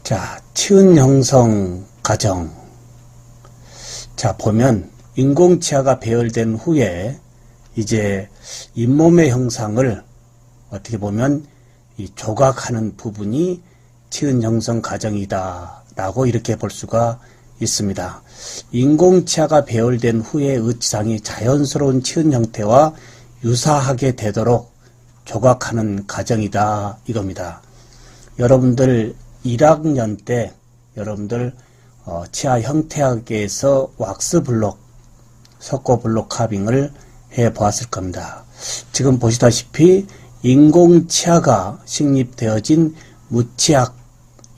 자, 치은 형성 과정. 자, 보면 인공치아가 배열된 후에 이제 잇몸의 형상을 어떻게 보면 이 조각하는 부분이 치은 형성 과정이다 라고 이렇게 볼 수가 있습니다. 인공치아가 배열된 후에 의치상이 자연스러운 치은 형태와 유사하게 되도록 조각하는 과정이다 이겁니다. 여러분들 1학년 때 여러분들 치아 형태학에서 왁스 블록, 석고 블록 카빙을 해 보았을 겁니다. 지금 보시다시피 인공치아가 식립되어진 무치약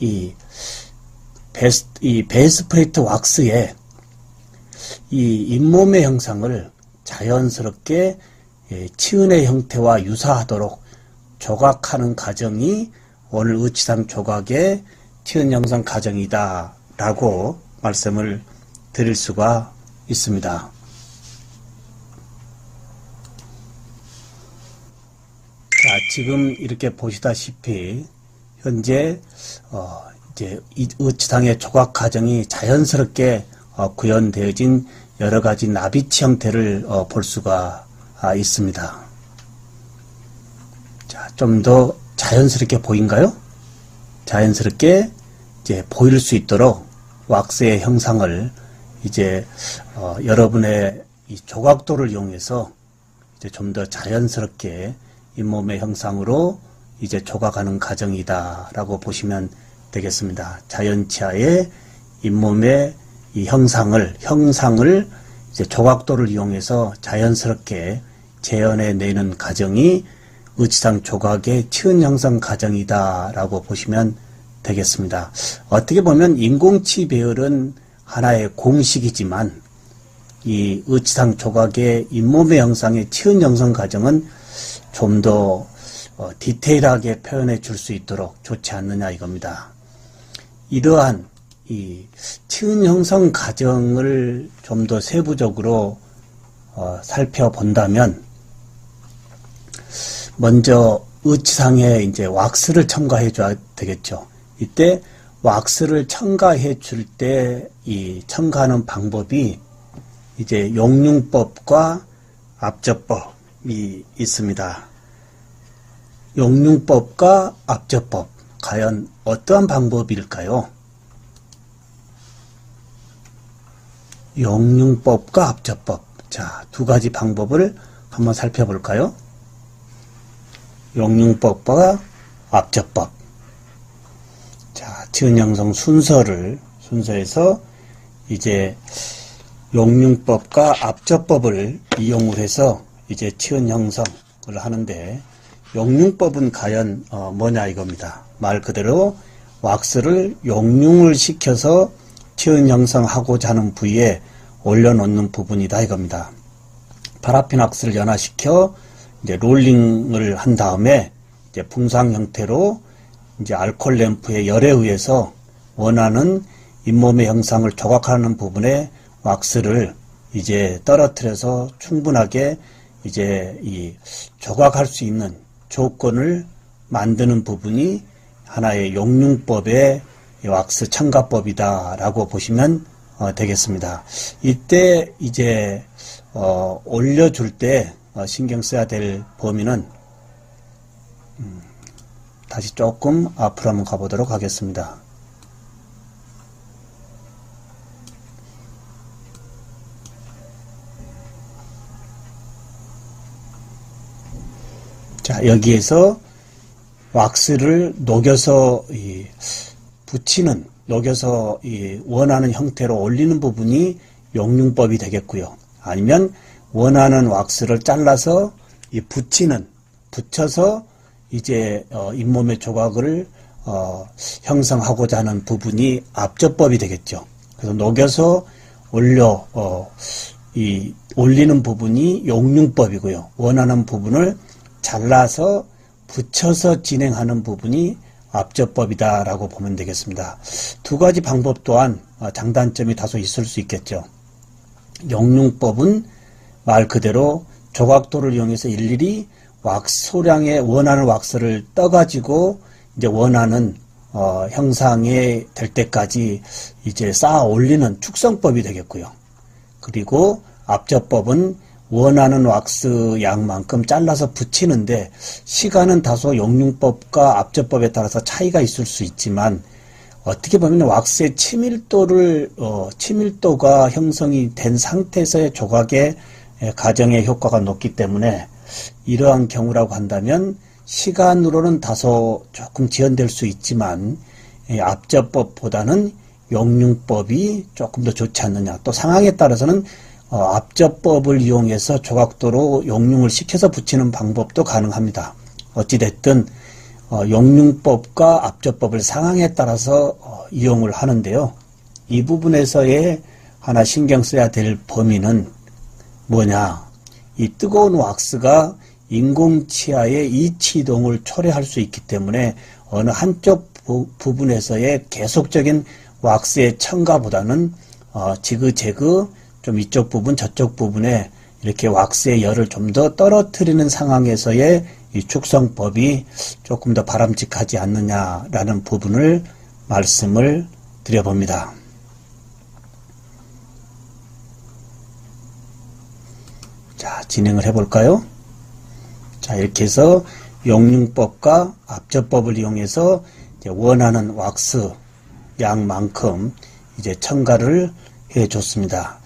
이 베이스플레이트 왁스에 이 잇몸의 형상을 자연스럽게 치은의 형태와 유사하도록 조각하는 과정이 오늘 의치상 조각의 치은 형성 과정이다 라고 말씀을 드릴 수가 있습니다. 자, 지금 이렇게 보시다시피 현재 이제 의치상의 조각 과정이 자연스럽게 구현되어진 여러 가지 나비치 형태를 볼 수가 있습니다. 자, 좀 더 자연스럽게 보인가요? 자연스럽게 이제 보일 수 있도록 왁스의 형상을 이제 여러분의 이 조각도를 이용해서 이제 좀 더 자연스럽게 잇몸의 형상으로 이제 조각하는 과정이다라고 보시면 되겠습니다. 자연치아의 잇몸의 이 형상을 이제 조각도를 이용해서 자연스럽게 재현해내는 과정이 의치상 조각의 치은 형성 과정이다라고 보시면 되겠습니다. 어떻게 보면 인공치 배열은 하나의 공식이지만 이 의치상 조각의 잇몸의 형상의 치은 형성 과정은 좀 더 디테일하게 표현해 줄 수 있도록 좋지 않느냐 이겁니다. 이러한 이 치은 형성 과정을 좀 더 세부적으로 살펴본다면 먼저 의치상에 이제 왁스를 첨가해 줘야 되겠죠. 이때 왁스를 첨가해 줄 때 이 첨가하는 방법이 이제 용융법과 압접법이 있습니다. 용융법과 압접법, 과연 어떠한 방법일까요? 용융법과 압접법. 자, 두 가지 방법을 한번 살펴볼까요? 용융법과 압접법. 자, 치은 형성 순서에서 이제 용융법과 압접법을 이용을 해서 이제 치은 형성을 하는데, 용융법은 과연 뭐냐 이겁니다. 말 그대로 왁스를 용융을 시켜서 치은 형성하고자 하는 부위에 올려놓는 부분이다 이겁니다. 파라핀 왁스를 연화시켜 이제 롤링을 한 다음에 이제 풍상 형태로 이제 알코올 램프의 열에 의해서 원하는 잇몸의 형상을 조각하는 부분에 왁스를 이제 떨어뜨려서 충분하게 이제 이 조각할 수 있는 조건을 만드는 부분이 하나의 용융법의 왁스 첨가법이다라고 보시면 되겠습니다. 이때 이제 올려줄 때 신경 써야 될 범위는 다시 조금 앞으로 한번 가보도록 하겠습니다. 자, 여기에서 왁스를 녹여서 녹여서 원하는 형태로 올리는 부분이 용융법이 되겠고요. 아니면 원하는 왁스를 잘라서 붙여서 이제 잇몸의 조각을 형성하고자 하는 부분이 압접법이 되겠죠. 그래서 녹여서 올리는 부분이 용융법이고요. 원하는 부분을 잘라서 붙여서 진행하는 부분이 앞접법이다라고 보면 되겠습니다. 두 가지 방법 또한 장단점이 다소 있을 수 있겠죠. 영융법은 말 그대로 조각도를 이용해서 일일이 왁소량의 원하는 왁스를 떠가지고 이제 원하는 형상이 될 때까지 이제 쌓아 올리는 축성법이 되겠고요. 그리고 앞접법은 원하는 왁스 양만큼 잘라서 붙이는데 시간은 다소 영융법과 앞접법에 따라서 차이가 있을 수 있지만 어떻게 보면 왁스의 치밀도가 형성이 된 상태에서의 조각의 가정의 효과가 높기 때문에 이러한 경우라고 한다면 시간으로는 다소 조금 지연될 수 있지만 앞접법보다는 영융법이 조금 더 좋지 않느냐. 또 상황에 따라서는 앞접법을 이용해서 조각도로 영융을 시켜서 붙이는 방법도 가능합니다. 어찌됐든 영융법과 앞접법을 상황에 따라서 이용을 하는데요. 이 부분에서의 하나 신경 써야 될 범위는 뭐냐. 이 뜨거운 왁스가 인공치아의 이치이동을 초래할 수 있기 때문에 어느 한쪽 부분에서의 계속적인 왁스의 첨가보다는 지그재그 좀 이쪽 부분 저쪽 부분에 이렇게 왁스의 열을 좀 더 떨어뜨리는 상황에서의 이 축성법이 조금 더 바람직하지 않느냐라는 부분을 말씀을 드려봅니다. 자, 진행을 해볼까요? 자, 이렇게 해서 영융법과 앞접법을 이용해서 이제 원하는 왁스 양만큼 이제 첨가를 해줬습니다.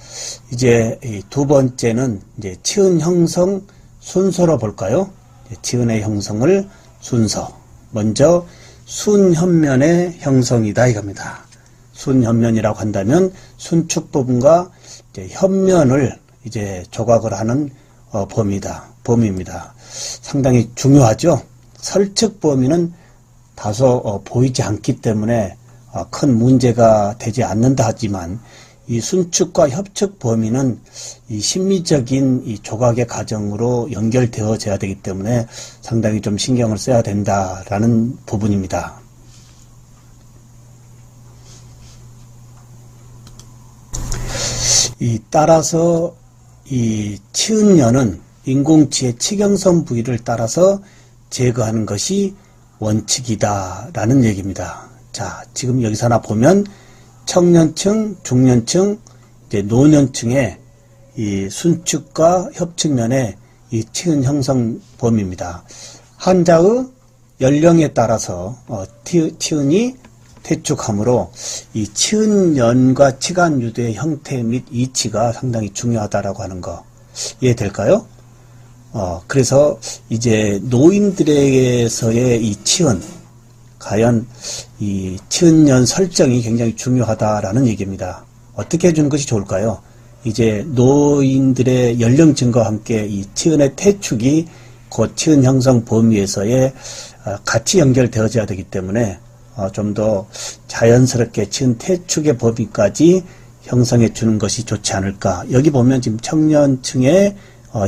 이제 이 두 번째는 이제 치은 형성 순서로 볼까요? 치은의 형성을 순서. 먼저 순현면의 형성이다 이겁니다. 순현면이라고 한다면 순축 부분과 이제 현면을 이제 조각을 하는 범위입니다. 상당히 중요하죠. 설측 범위는 다소 보이지 않기 때문에 큰 문제가 되지 않는다 하지만 이 순축과 협축 범위는 이 심미적인 이 조각의 과정으로 연결되어져야 되기 때문에 상당히 좀 신경을 써야 된다라는 부분입니다. 따라서 이 치은면은 인공치의 치경선 부위를 따라서 제거하는 것이 원칙이다라는 얘기입니다. 자, 지금 여기서 하나 보면 청년층, 중년층, 이제 노년층의 이 순축과 협축면의 이 치은 형성 범위입니다. 환자의 연령에 따라서 치은이 퇴축하므로 이 치은연과 치간 유도의 형태 및 이치가 상당히 중요하다라고 하는 거 이해될까요? 그래서 이제 노인들에게서의 이 치은, 과연 이 치은연 설정이 굉장히 중요하다라는 얘기입니다. 어떻게 해주는 것이 좋을까요? 이제 노인들의 연령층과 함께 이 치은의 퇴축이 곧 치은 형성 범위에서의 같이 연결되어져야 되기 때문에 좀 더 자연스럽게 치은 퇴축의 범위까지 형성해 주는 것이 좋지 않을까. 여기 보면 지금 청년층의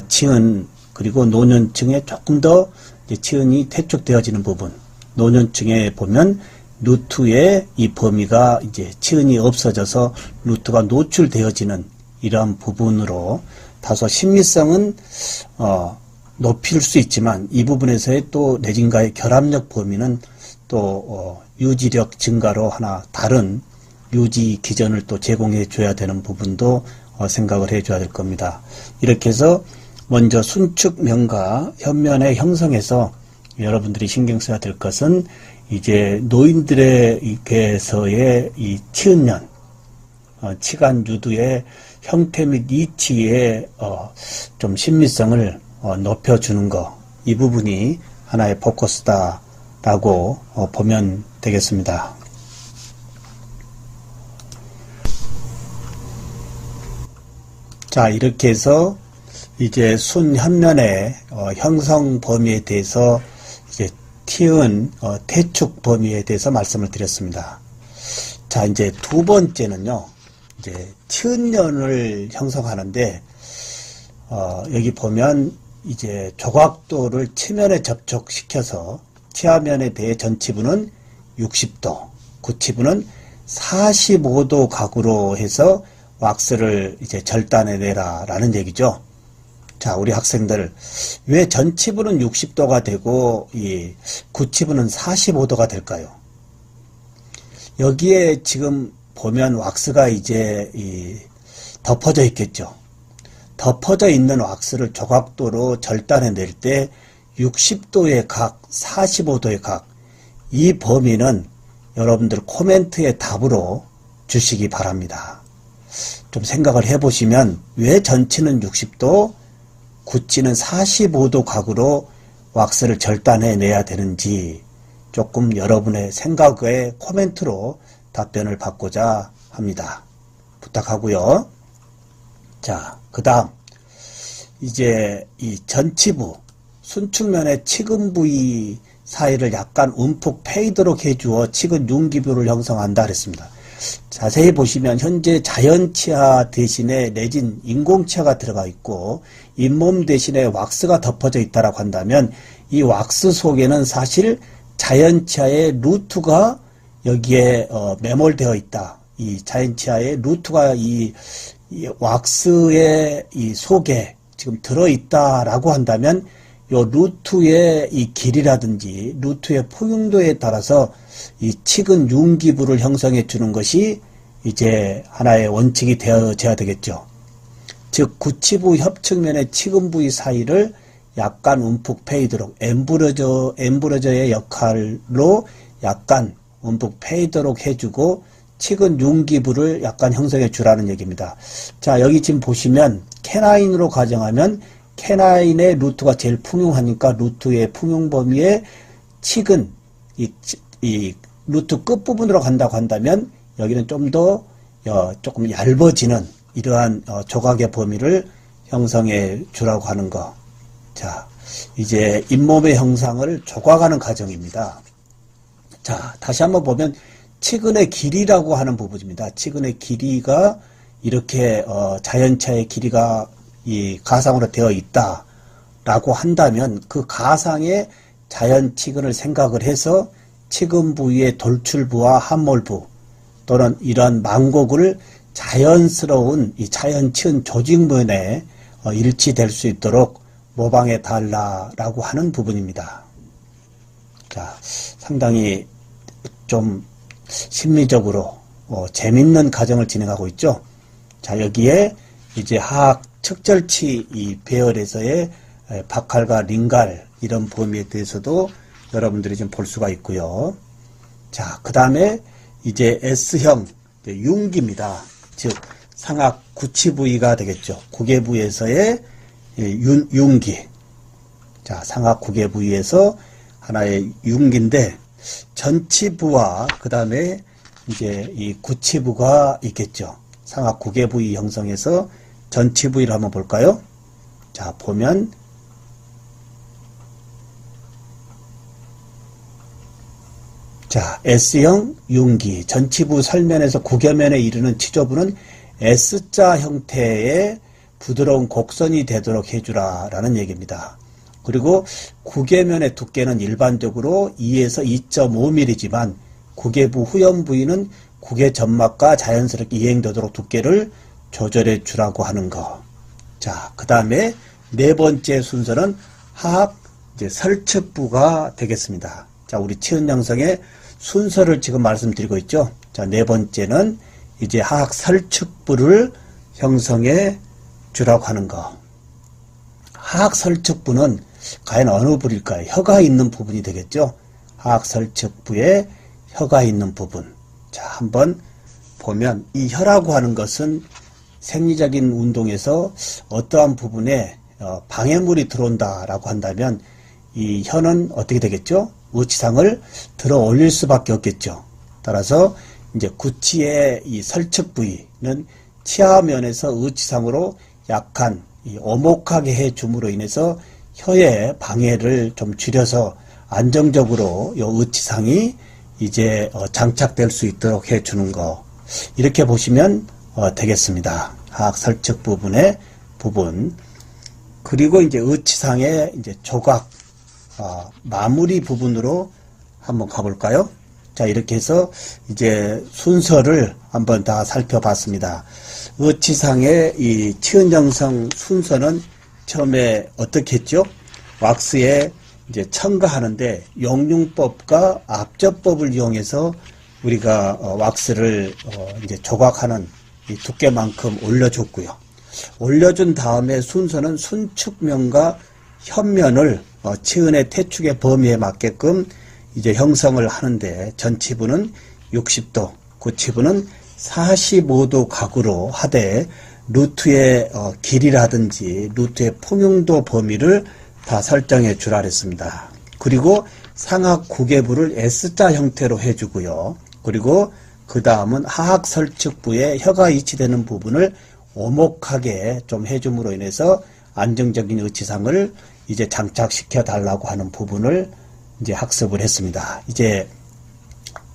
치은 그리고 노년층에 조금 더 이제 치은이 퇴축되어지는 부분. 노년층에 보면 루트의 이 범위가 이제 치은이 없어져서 루트가 노출되어지는 이러한 부분으로 다소 심미성은 높일 수 있지만 이 부분에서의 또 내진과의 결합력 범위는 또 유지력 증가로 하나 다른 유지 기전을 또 제공해 줘야 되는 부분도 생각을 해 줘야 될 겁니다. 이렇게 해서 먼저 순축면과 현면의 형성에서 여러분들이 신경 써야 될 것은 이제 노인들에게서의 이 치은면, 치간 유두의 형태 및 이치의 좀 심미성을 높여주는 거, 이 부분이 하나의 포커스다라고 보면 되겠습니다. 자, 이렇게 해서 이제 순현면의 형성 범위에 대해서 이제 치은 퇴축 범위에 대해서 말씀을 드렸습니다. 자, 이제 두 번째는요, 이제 치은연을 형성하는데 여기 보면 이제 조각도를 치면에 접촉시켜서 치하면에 대해 전치부는 60도, 구치부는 45도 각으로 해서 왁스를 이제 절단해 내라 라는 얘기죠. 자, 우리 학생들, 왜 전치부는 60도가 되고 이 구치부는 45도가 될까요? 여기에 지금 보면 왁스가 이제 덮어져 있겠죠. 덮어져 있는 왁스를 조각도로 절단해 낼 때 60도의 각, 45도의 각, 이 범위는 여러분들 코멘트의 답으로 주시기 바랍니다. 좀 생각을 해보시면 왜 전치는 60도, 구치는 45도 각으로 왁스를 절단해 내야 되는지 조금 여러분의 생각에 코멘트로 답변을 받고자 합니다. 부탁하고요. 자, 그 다음 이제 이 전치부, 순축면의 치근 부위 사이를 약간 움푹 패이도록 해주어 치근 융기부를 형성한다 그랬습니다. 자세히 보시면 현재 자연치아 대신에 내진 인공치아가 들어가 있고 잇몸 대신에 왁스가 덮어져 있다라고 한다면 이 왁스 속에는 사실 자연치아의 루트가 여기에 매몰되어 있다. 이 자연치아의 루트가 이 왁스의 이 속에 지금 들어있다라고 한다면 요 루트의 이 길이라든지 루트의 포용도에 따라서 이 치근 융기부를 형성해 주는 것이 이제 하나의 원칙이 되어져야 되겠죠. 즉 구치부 협측면의 치근 부위 사이를 약간 움푹 패이도록 엠브러저의 역할로 약간 움푹 패이도록 해주고 치근 융기부를 약간 형성해 주라는 얘기입니다. 자, 여기 지금 보시면 캐나인으로 가정하면 캐나인의 루트가 제일 풍용하니까 루트의 풍용 범위에 치근 이 루트 끝부분으로 간다고 한다면 여기는 좀 더 조금 얇아지는 이러한 조각의 범위를 형성해 주라고 하는 거. 자, 이제 잇몸의 형상을 조각하는 과정입니다. 자, 다시 한번 보면 치근의 길이라고 하는 부분입니다. 치근의 길이가 이렇게 자연차의 길이가 이 가상으로 되어 있다라고 한다면 그 가상의 자연 치근을 생각을 해서 치근 부위의 돌출부와 함몰부 또는 이러한 망곡을 자연스러운 이 자연 치은 조직면에 일치될 수 있도록 모방해 달라라고 하는 부분입니다. 자, 상당히 좀 심리적으로 재밌는 과정을 진행하고 있죠. 자, 여기에 이제 하악 측절치 이 배열에서의 박칼과 링갈 이런 범위에 대해서도 여러분들이 좀 볼 수가 있고요. 자, 그 다음에 이제 S형 융기입니다. 즉 상악 구치 부위가 되겠죠. 구개 부위에서의 융기. 자, 상악 구개 부위에서 하나의 융기인데 전치부와 그 다음에 이제 이 구치부가 있겠죠. 상악 구개 부위 형성해서 전치부위를 한번 볼까요? 자, 보면 자, S형 융기 전치부 설면에서 구개면에 이르는 치조부는 S자 형태의 부드러운 곡선이 되도록 해주라 라는 얘기입니다. 그리고 구개면의 두께는 일반적으로 2에서 2.5mm지만 구개부 후연 부위는 구개 점막과 자연스럽게 이행되도록 두께를 조절해 주라고 하는 거. 자, 그 다음에 네 번째 순서는 하악 이제 설측부가 되겠습니다. 자, 우리 치은 양성의 순서를 지금 말씀드리고 있죠. 자, 네 번째는 이제 하악 설측부를 형성해 주라고 하는 거. 하악 설측부는 과연 어느 부일까요? 혀가 있는 부분이 되겠죠. 하악 설측부에 혀가 있는 부분. 자, 한번 보면 이 혀라고 하는 것은 생리적인 운동에서 어떠한 부분에 방해물이 들어온다라고 한다면 이 혀는 어떻게 되겠죠? 의치상을 들어 올릴 수밖에 없겠죠. 따라서 이제 구치의 이 설측 부위는 치아면에서 의치상으로 약간 오목하게 해 줌으로 인해서 혀의 방해를 좀 줄여서 안정적으로 이 의치상이 이제 장착될 수 있도록 해 주는 거. 이렇게 보시면 되겠습니다. 하악 설측 부분의 부분. 그리고 이제 의치상의 이제 조각, 마무리 부분으로 한번 가볼까요? 자, 이렇게 해서 이제 순서를 한번 다 살펴봤습니다. 의치상의 이 치은정성 순서는 처음에 어떻게 했죠? 왁스에 이제 첨가하는데 용융법과 압접법을 이용해서 우리가 왁스를 이제 조각하는 이 두께만큼 올려줬고요. 올려준 다음에 순서는 순축면과 현면을 치은의 태축의 범위에 맞게끔 이제 형성을 하는데 전치부는 60도, 고치부는 45도 각으로 하되 루트의 길이라든지 루트의 풍용도 범위를 다 설정해 주라 그랬습니다. 그리고 상악 구개부를 S자 형태로 해주고요. 그리고 그 다음은 하악 설측부에 혀가 위치되는 부분을 오목하게 좀 해줌으로 인해서 안정적인 의치상을 이제 장착시켜 달라고 하는 부분을 이제 학습을 했습니다. 이제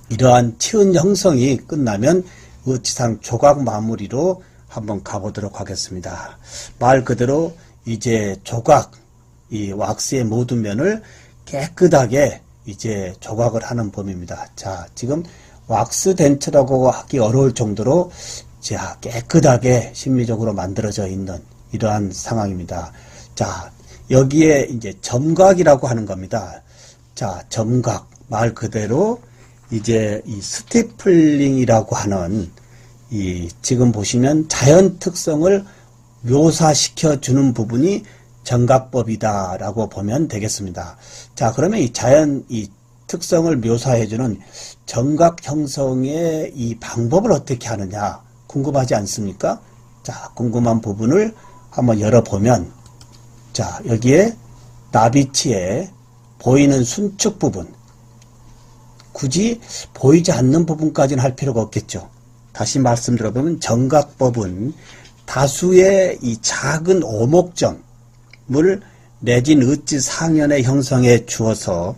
이러한 치은 형성이 끝나면 의치상 조각 마무리로 한번 가보도록 하겠습니다. 말 그대로 이제 조각, 이 왁스의 모든 면을 깨끗하게 이제 조각을 하는 범위입니다. 자, 지금 왁스 덴처라고 하기 어려울 정도로 자, 깨끗하게 심미적으로 만들어져 있는 이러한 상황입니다. 자, 여기에 이제 점각이라고 하는 겁니다. 자, 점각, 말 그대로 이제 이 스티플링이라고 하는 이 지금 보시면 자연 특성을 묘사시켜 주는 부분이 점각법이다라고 보면 되겠습니다. 자, 그러면 이 자연 이 특성을 묘사해 주는 점각 형성의 이 방법을 어떻게 하느냐 궁금하지 않습니까? 자, 궁금한 부분을 한번 열어보면 자, 여기에 나비치에 보이는 순축 부분, 굳이 보이지 않는 부분까지는 할 필요가 없겠죠. 다시 말씀드려보면 점각법은 다수의 이 작은 오목점을 내진 의치 상현에 형성해 주어서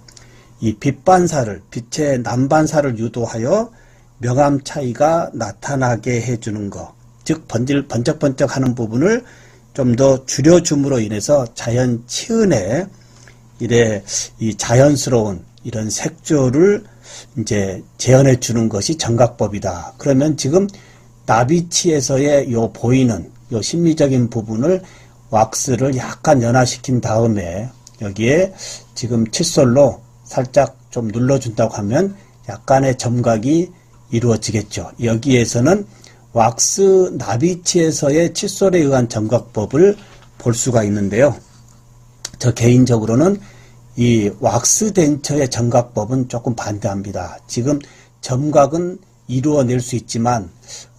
이 빛반사를, 빛의 난반사를 유도하여 명암 차이가 나타나게 해주는 것, 즉 번쩍번쩍하는 부분을 좀 더 줄여줌으로 인해서 자연 치은에 이래 이 자연스러운 이런 색조를 이제 재현해 주는 것이 점각법이다. 그러면 지금 나비치에서의 요 보이는 요 심미적인 부분을 왁스를 약간 연화시킨 다음에 여기에 지금 칫솔로 살짝 좀 눌러준다고 하면 약간의 점각이 이루어지겠죠. 여기에서는 왁스 나비치에서의 칫솔에 의한 점각법을 볼 수가 있는데요. 저 개인적으로는 이 왁스 덴처의 점각법은 조금 반대합니다. 지금 점각은 이루어낼 수 있지만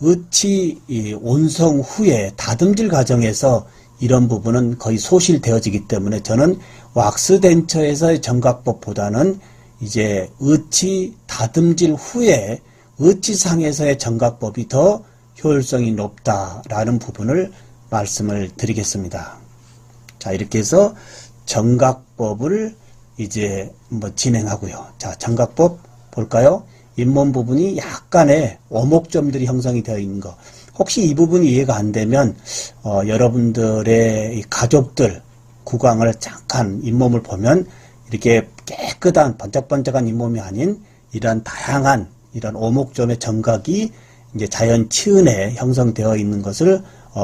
의치 온성 후에 다듬질 과정에서 이런 부분은 거의 소실되어지기 때문에 저는 왁스 덴처에서의 점각법보다는 이제 의치 다듬질 후에 의치상에서의 점각법이 더 효율성이 높다라는 부분을 말씀을 드리겠습니다. 자, 이렇게 해서 점각법을 이제 뭐 진행하고요. 자, 점각법 볼까요? 잇몸 부분이 약간의 오목점들이 형성이 되어 있는 거. 혹시 이 부분이 이해가 안 되면 여러분들의 가족들 구강을 잠깐 잇몸을 보면 이렇게 깨끗한 번쩍번쩍한 잇몸이 아닌 이런 다양한 이런 오목점의 점각이 이제 자연 치은에 형성되어 있는 것을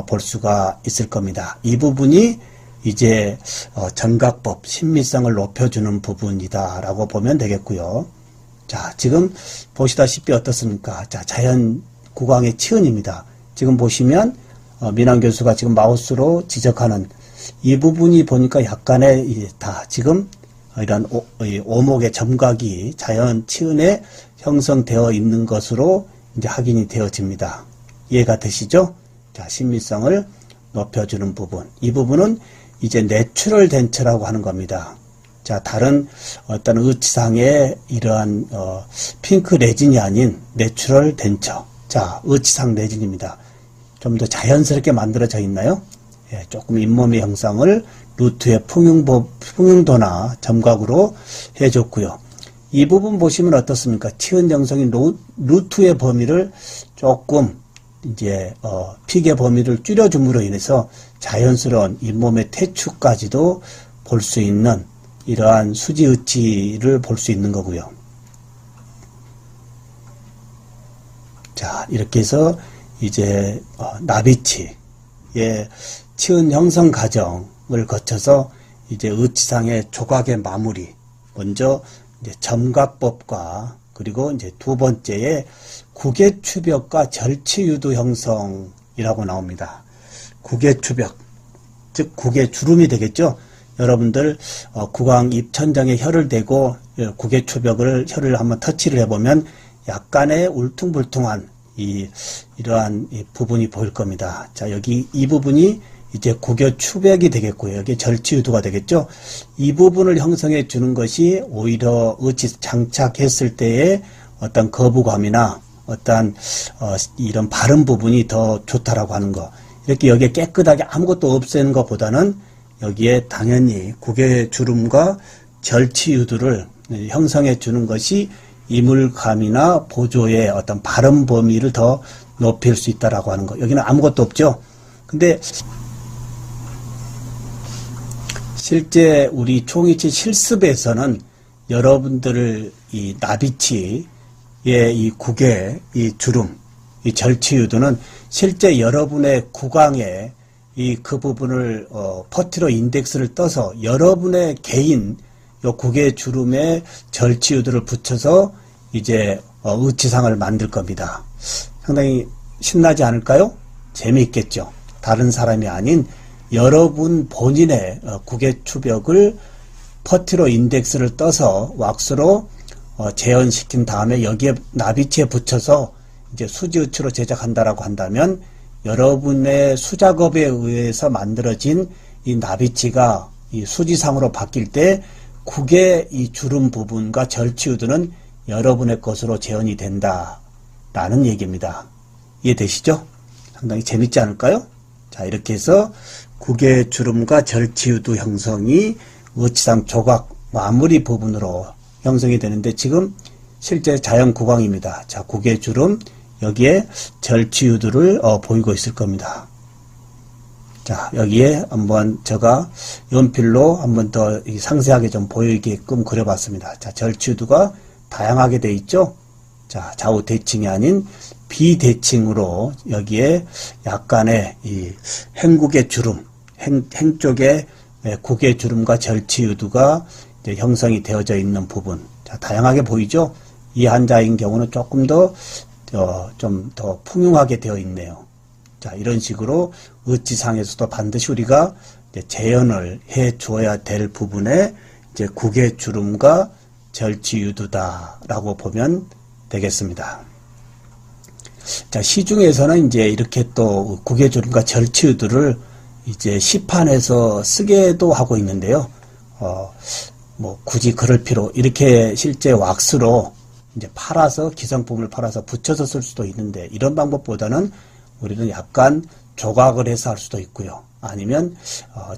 볼 수가 있을 겁니다. 이 부분이 이제 점각법 신미성을 높여주는 부분이다 라고 보면 되겠고요. 자, 지금 보시다시피 어떻습니까? 자, 자연 구강의 치은입니다. 지금 보시면 민환 교수가 지금 마우스로 지적하는 이 부분이 보니까 약간의 다 지금 이런 오목의 점각이 자연 치은에 형성되어 있는 것으로 이제 확인이 되어집니다. 이해가 되시죠? 자, 신미성을 높여주는 부분. 이 부분은 이제 내추럴 덴처라고 하는 겁니다. 자, 다른 어떤 의치상의 이러한 핑크 레진이 아닌 내추럴 덴처. 자, 의치상 레진입니다. 좀 더 자연스럽게 만들어져 있나요? 예, 조금 잇몸의 형상을 루트의 풍용도나 점각으로 해줬고요. 이 부분 보시면 어떻습니까? 치은 형성인 루트의 범위를 조금 이제 피계 범위를 줄여줌으로 인해서 자연스러운 잇몸의 태축까지도 볼 수 있는 이러한 수지의치를 볼 수 있는 거고요. 자, 이렇게 해서 이제 나비치의 치은 형성 과정을 거쳐서 이제 의치상의 조각의 마무리, 먼저 이제 점각법과 그리고 이제 두 번째에 구개추벽과 절치유두 형성이라고 나옵니다. 구개추벽, 즉 구개주름이 되겠죠. 여러분들 구강 입천장에 혀를 대고 구개추벽을 혀를 한번 터치를 해보면 약간의 울퉁불퉁한 이러한 부분이 보일 겁니다. 자, 여기 이 부분이 이제 구개추벽이 되겠고요. 여기 절치유두가 되겠죠. 이 부분을 형성해 주는 것이 오히려 의치 장착했을 때의 어떤 거부감이나 어떤 이런 바른 부분이 더 좋다라고 하는 거. 이렇게 여기에 깨끗하게 아무것도 없애는 것보다는 여기에 당연히 구개주름과 절치유두를 형성해 주는 것이 이물감이나 보조의 어떤 바른 범위를 더 높일 수 있다라고 하는 거. 여기는 아무것도 없죠. 근데 실제 우리 총이치 실습에서는 여러분들을 이 나비치의 이 구개, 이 주름, 이 절치유두는 실제 여러분의 구강에 그 부분을 퍼티로 인덱스를 떠서 여러분의 개인 요 구개 주름에 절치유두를 붙여서 이제 의치상을 만들 겁니다. 상당히 신나지 않을까요? 재미있겠죠. 다른 사람이 아닌 여러분 본인의 구개추벽을 퍼티로 인덱스를 떠서 왁스로 재현시킨 다음에 여기에 나비치에 붙여서 이제 수지의치로 제작한다라고 한다면 여러분의 수작업에 의해서 만들어진 이 나비치가 이 수지상으로 바뀔 때 구개 이 주름 부분과 절치유두는 여러분의 것으로 재현이 된다라는 얘기입니다. 이해되시죠? 상당히 재밌지 않을까요? 자, 이렇게 해서 구개 주름과 절치유두 형성이 의치상 조각 마무리 부분으로 형성이 되는데 지금 실제 자연 구강입니다. 자, 구개 주름 여기에 절치유두를 보이고 있을 겁니다. 자, 여기에 한번 제가 연필로 한번 더 상세하게 좀 보이게끔 그려봤습니다. 자, 절치유두가 다양하게 되어 있죠. 자, 좌우 대칭이 아닌 비대칭으로 여기에 약간의 이 행국의 주름, 행 쪽에 국의 주름과 절치유두가 이제 형성이 되어져 있는 부분. 자, 다양하게 보이죠? 이 환자인 경우는 조금 더 좀 더 풍요하게 되어 있네요. 자, 이런 식으로 의치상에서도 반드시 우리가 이제 재현을 해 주어야 될 부분에 이제 국의 주름과 절치유두다라고 보면 되겠습니다. 자, 시중에서는 이제 이렇게 또 국의 주름과 절치유두를 이제 시판에서 쓰게도 하고 있는데요. 뭐 굳이 그럴 필요 이렇게 실제 왁스로 이제 팔아서 기성품을 팔아서 붙여서 쓸 수도 있는데 이런 방법보다는 우리는 약간 조각을 해서 할 수도 있고요. 아니면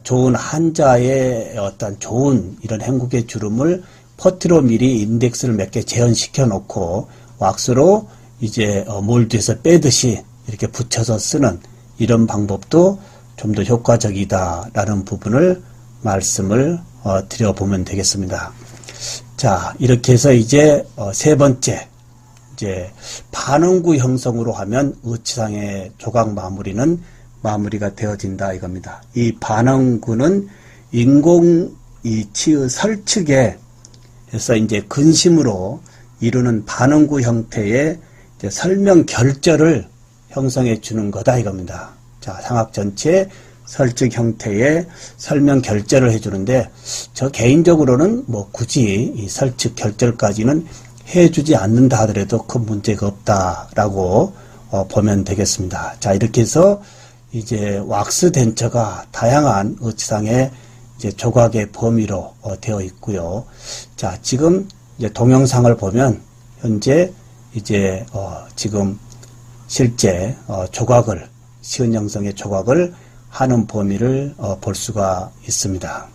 좋은 한자의 어떤 좋은 이런 행국의 주름을 퍼티로 미리 인덱스를 몇 개 재현시켜 놓고 왁스로 이제 몰드에서 빼듯이 이렇게 붙여서 쓰는 이런 방법도 좀 더 효과적이다라는 부분을 말씀을 드려보면 되겠습니다. 자, 이렇게 해서 이제 세 번째 이제 반응구 형성으로 하면 의치상의 조각 마무리는 마무리가 되어진다 이겁니다. 이 반응구는 인공 이 치의 설측에 해서 이제 근심으로 이루는 반응구 형태의 이제 설명 결절을 형성해 주는 거다 이겁니다. 자, 상악 전체 설측 형태의 설명 결절을 해주는데 저 개인적으로는 뭐 굳이 이 설측 결절까지는 해주지 않는다 하더라도 큰 문제가 없다라고 보면 되겠습니다. 자, 이렇게 해서 이제 왁스 덴처가 다양한 의치상의 이제 조각의 범위로 되어 있고요. 자, 지금 이제 동영상을 보면 현재 이제 지금 실제 조각을 시은 형성의 조각을 하는 범위를 볼 수가 있습니다.